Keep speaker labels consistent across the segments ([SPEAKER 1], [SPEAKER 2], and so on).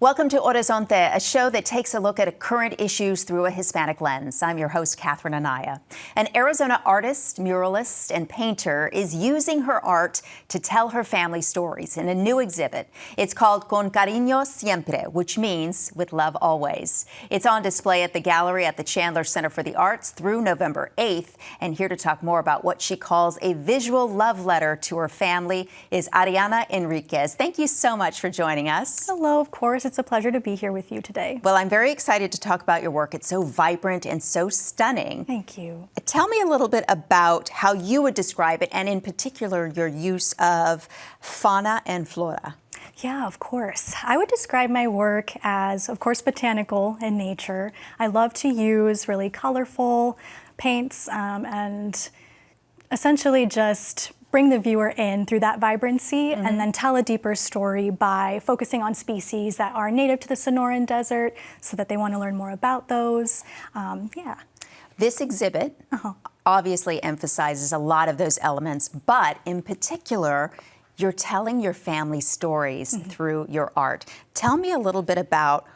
[SPEAKER 1] Welcome to Horizonte, a show that takes a look at current issues through a Hispanic lens. I'm your host, Catherine Anaya. An Arizona artist, muralist, and painter is using her art to tell her family stories in a new exhibit. It's called Con cariño, siempre, which means with love always. It's on display at the gallery at the Chandler Center for the Arts through November 8th. And here to talk more about what she calls a visual love letter to her family is Ariana Enriquez. Thank you so much for joining us.
[SPEAKER 2] Hello, of course. It's a pleasure to be here with you today.
[SPEAKER 1] Well, I'm very excited to talk about your work. It's so vibrant and so stunning.
[SPEAKER 2] Thank you.
[SPEAKER 1] Tell me a little bit about how you would describe it, and in particular, your use of fauna and flora.
[SPEAKER 2] Yeah, of course. I would describe my work as, of course, botanical in nature. I love to use really colorful paints and essentially just bring the viewer in through that vibrancy and then tell a deeper story by focusing on species that are native to the Sonoran Desert so that they want to learn more about those.
[SPEAKER 1] This exhibit obviously emphasizes a lot of those elements, but in particular, you're telling your family stories through your art. Tell me a little bit about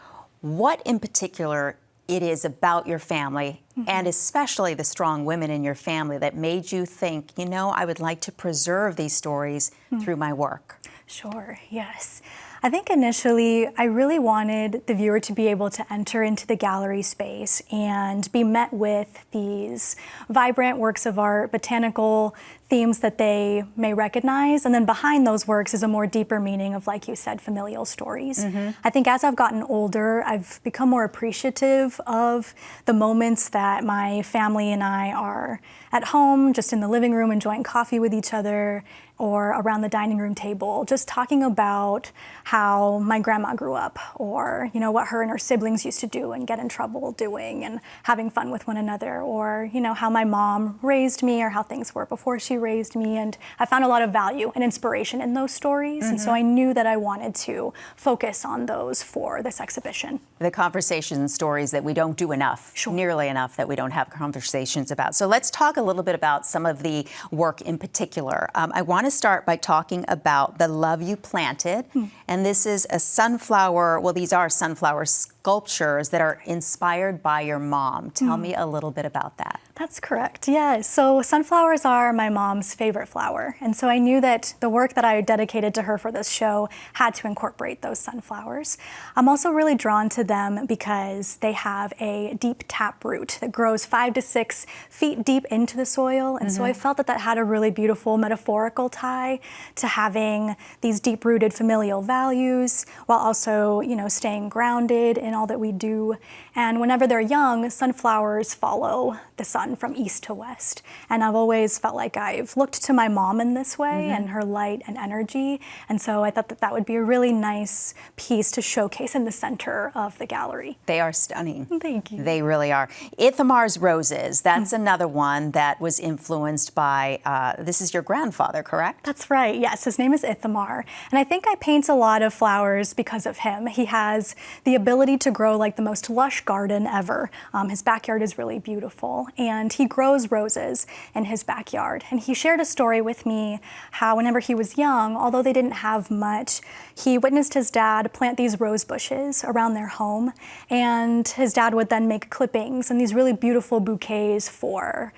[SPEAKER 1] what in particular it is about your family, and especially the strong women in your family that made you think, you know, I would like to preserve these stories through my work.
[SPEAKER 2] Sure, yes. I think initially I really wanted the viewer to be able to enter into the gallery space and be met with these vibrant works of art, botanical themes that they may recognize, and then behind those works is a more deeper meaning of, like you said, familial stories. I think as I've gotten older, I've become more appreciative of the moments that my family and I are at home, just in the living room, enjoying coffee with each other, or around the dining room table, just talking about how my grandma grew up, or what her and her siblings used to do and get in trouble doing, and having fun with one another, or how my mom raised me, or how things were before she raised me. And I found a lot of value and inspiration in those stories, and so I knew that I wanted to focus on those for this exhibition.
[SPEAKER 1] The conversation stories that we don't do enough, nearly enough that we don't have conversations about. So let's talk a little bit about some of the work in particular. I want to start by talking about the Love You Planted. And this is a sunflower, well, these are sunflower sculptures that are inspired by your mom. Tell me a little bit about that.
[SPEAKER 2] That's correct, yeah. So sunflowers are my mom's favorite flower. And so I knew that the work that I dedicated to her for this show had to incorporate those sunflowers. I'm also really drawn to them because they have a deep taproot that grows 5 to 6 feet deep into the soil. And so I felt that that had a really beautiful metaphorical tie to having these deep-rooted familial values while also, staying grounded in all that we do. And whenever they're young, sunflowers follow the sun from east to west. And I've always felt like I've looked to my mom in this way and her light and energy. And so I thought that that would be a really nice piece to showcase in the center of the gallery.
[SPEAKER 1] They are stunning.
[SPEAKER 2] Thank you.
[SPEAKER 1] They really are. Ithamar's Roses, that's another one that was influenced by, this is your grandfather, correct?
[SPEAKER 2] That's right, yes. His name is Ithamar. And I think I paint a lot of flowers because of him. He has the ability to grow like the most lush garden ever. His backyard is really beautiful, and he grows roses in his backyard. And he shared a story with me how whenever he was young, although they didn't have much, he witnessed his dad plant these rose bushes around their home, and his dad would then make clippings and these really beautiful bouquets for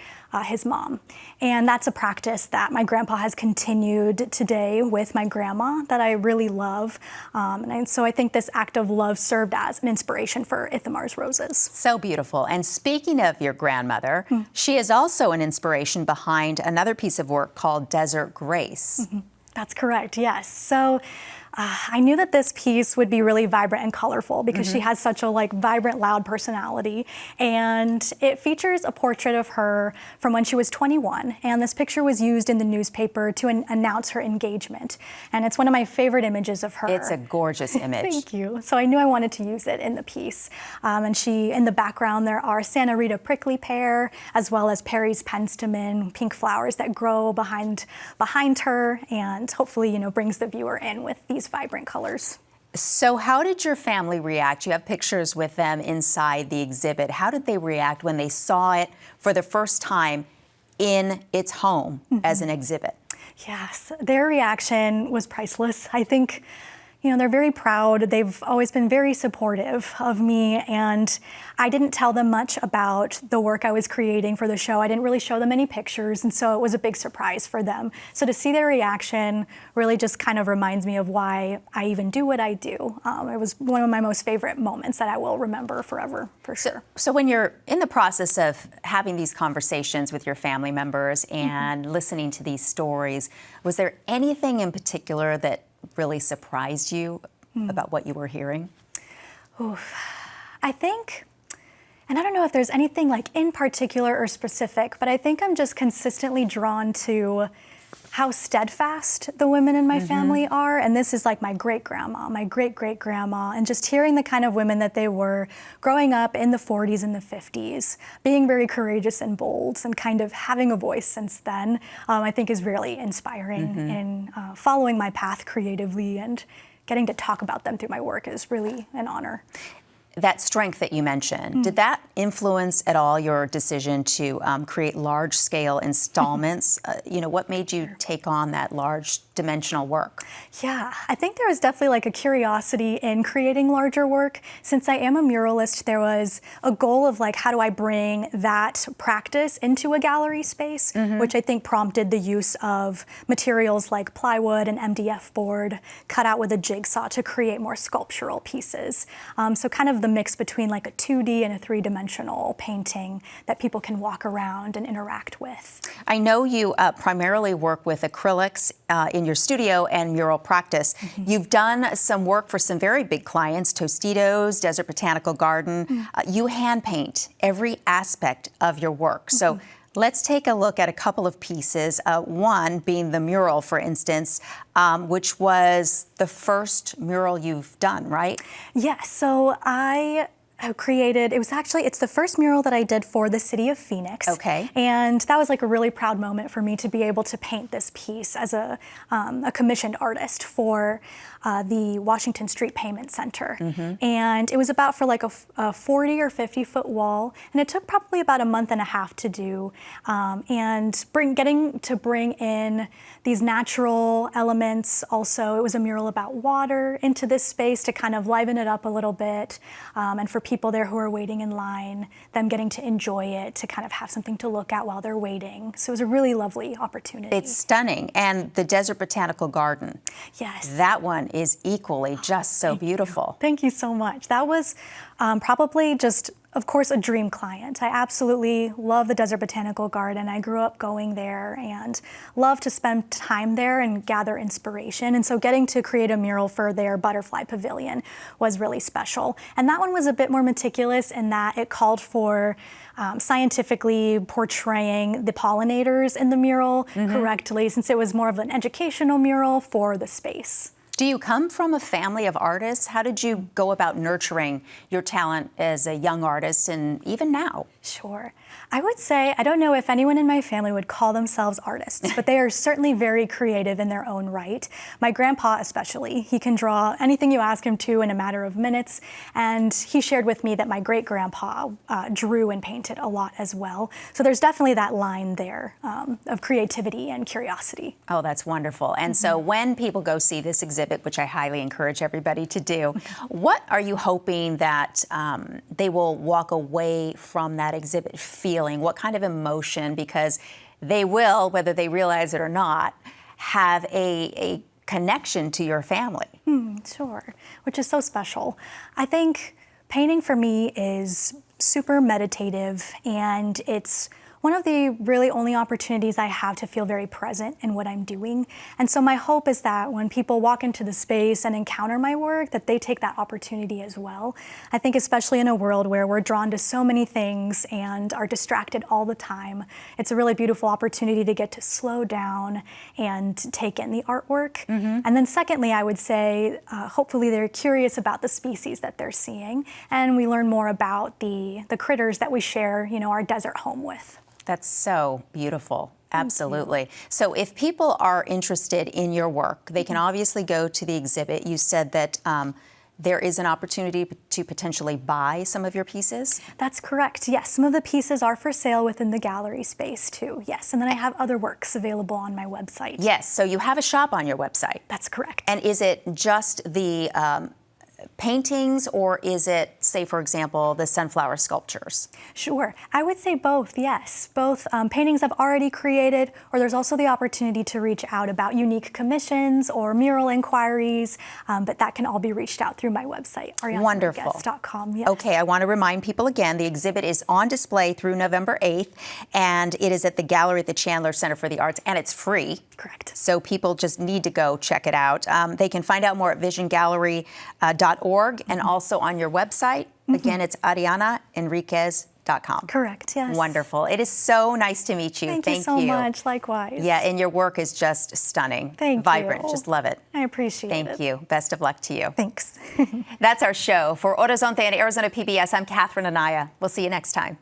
[SPEAKER 2] his mom. And that's a practice that my grandpa has continued today with my grandma that I really love. So I think this act of love served as an inspiration for Ithamar's Roses.
[SPEAKER 1] So beautiful. And speaking of your grandmother, she is also an inspiration behind another piece of work called Desert Grace.
[SPEAKER 2] That's correct, yes. So I knew that this piece would be really vibrant and colorful because she has such a vibrant, loud personality. And it features a portrait of her from when she was 21. And this picture was used in the newspaper to announce her engagement. And it's one of my favorite images of her.
[SPEAKER 1] It's a gorgeous image.
[SPEAKER 2] Thank you. So I knew I wanted to use it in the piece. And in the background, there are Santa Rita prickly pear, as well as Perry's penstemon, pink flowers that grow behind her, and hopefully, brings the viewer in with these vibrant colors.
[SPEAKER 1] So how did your family react? You have pictures with them inside the exhibit. How did they react when they saw it for the first time in its home as an exhibit?
[SPEAKER 2] Yes, their reaction was priceless. I think they're very proud. They've always been very supportive of me, and I didn't tell them much about the work I was creating for the show. I didn't really show them any pictures, and so it was a big surprise for them. So to see their reaction really just kind of reminds me of why I even do what I do. It was one of my most favorite moments that I will remember forever, for sure.
[SPEAKER 1] So when you're in the process of having these conversations with your family members and listening to these stories, was there anything in particular that really surprised you about what you were hearing?
[SPEAKER 2] Oof. I think, and I don't know if there's anything like in particular or specific, but I think I'm just consistently drawn to how steadfast the women in my family are. And this is like my great-grandma, my great-great-grandma, and just hearing the kind of women that they were growing up in the 40s and the 50s, being very courageous and bold and kind of having a voice since then, I think is really inspiring in following my path creatively, and getting to talk about them through my work is really an honor.
[SPEAKER 1] That strength that you mentioned, did that influence at all your decision to create large-scale installments? What made you take on that large dimensional work?
[SPEAKER 2] Yeah, I think there was definitely like a curiosity in creating larger work. Since I am a muralist, there was a goal of like, how do I bring that practice into a gallery space, which I think prompted the use of materials like plywood and MDF board cut out with a jigsaw to create more sculptural pieces. So kind of the mix between like a 2D and a 3-dimensional painting that people can walk around and interact with.
[SPEAKER 1] I know you primarily work with acrylics in your studio and mural practice. You've done some work for some very big clients, Tostitos, Desert Botanical Garden. You hand paint every aspect of your work. So let's take a look at a couple of pieces. One being the mural, for instance, which was the first mural you've done, right?
[SPEAKER 2] Yes, so I created, it's the first mural that I did for the city of Phoenix.
[SPEAKER 1] Okay.
[SPEAKER 2] And that was like a really proud moment for me to be able to paint this piece as a commissioned artist for the Washington Street Payment Center. And it was about for like a 40 or 50 foot wall. And it took probably about a month and a half to do. And getting to bring in these natural elements. Also, it was a mural about water into this space to kind of liven it up a little bit. And for people there who are waiting in line, them getting to enjoy it, to kind of have something to look at while they're waiting. So it was a really lovely opportunity.
[SPEAKER 1] It's stunning. And the Desert Botanical Garden.
[SPEAKER 2] Yes.
[SPEAKER 1] That one is equally just so beautiful.
[SPEAKER 2] Thank you so much. That was probably just, of course, a dream client. I absolutely love the Desert Botanical Garden. I grew up going there and love to spend time there and gather inspiration. And so getting to create a mural for their butterfly pavilion was really special. And that one was a bit more meticulous in that it called for scientifically portraying the pollinators in the mural correctly, since it was more of an educational mural for the space.
[SPEAKER 1] Do you come from a family of artists? How did you go about nurturing your talent as a young artist and even now?
[SPEAKER 2] Sure. I would say, I don't know if anyone in my family would call themselves artists, but they are certainly very creative in their own right. My grandpa especially, he can draw anything you ask him to in a matter of minutes. And he shared with me that my great-grandpa drew and painted a lot as well. So there's definitely that line there of creativity and curiosity.
[SPEAKER 1] Oh, that's wonderful. And so when people go see this exhibit, which I highly encourage everybody to do, what are you hoping that they will walk away from that exhibit feeling? What kind of emotion? Because they will, whether they realize it or not, have a connection to your family.
[SPEAKER 2] Sure, which is so special. I think painting for me is super meditative, and it's one of the really only opportunities I have to feel very present in what I'm doing. And so my hope is that when people walk into the space and encounter my work, that they take that opportunity as well. I think especially in a world where we're drawn to so many things and are distracted all the time, it's a really beautiful opportunity to get to slow down and take in the artwork. And then secondly, I would say, hopefully they're curious about the species that they're seeing, and we learn more about the critters that we share, our desert home with.
[SPEAKER 1] That's so beautiful. Absolutely. So if people are interested in your work, they can obviously go to the exhibit. You said that there is an opportunity to potentially buy some of your pieces?
[SPEAKER 2] That's correct, yes. Some of the pieces are for sale within the gallery space too, yes. And then I have other works available on my website.
[SPEAKER 1] Yes, so you have a shop on your website.
[SPEAKER 2] That's correct.
[SPEAKER 1] And is it just the paintings, or is it, say, for example, the sunflower sculptures?
[SPEAKER 2] Sure. I would say both, yes. Both paintings I've already created, or there's also the opportunity to reach out about unique commissions or mural inquiries, but that can all be reached out through my website, arianaenriquez.com. Yes.
[SPEAKER 1] Okay, I want to remind people again, the exhibit is on display through November 8th, and it is at the gallery at the Chandler Center for the Arts, and it's free.
[SPEAKER 2] Correct.
[SPEAKER 1] So people just need to go check it out. They can find out more at visiongallery.org and also on your website. Again, it's arianaenriquez.com.
[SPEAKER 2] Correct, yes.
[SPEAKER 1] Wonderful. It is so nice to meet you.
[SPEAKER 2] Thank you so much. Likewise.
[SPEAKER 1] Yeah, and your work is just stunning.
[SPEAKER 2] Thank
[SPEAKER 1] Vibrant.
[SPEAKER 2] you.
[SPEAKER 1] Just love it.
[SPEAKER 2] I appreciate it.
[SPEAKER 1] Thank you. Best of luck to you.
[SPEAKER 2] Thanks.
[SPEAKER 1] That's our show. For Horizonte and Arizona PBS, I'm Catherine Anaya. We'll see you next time.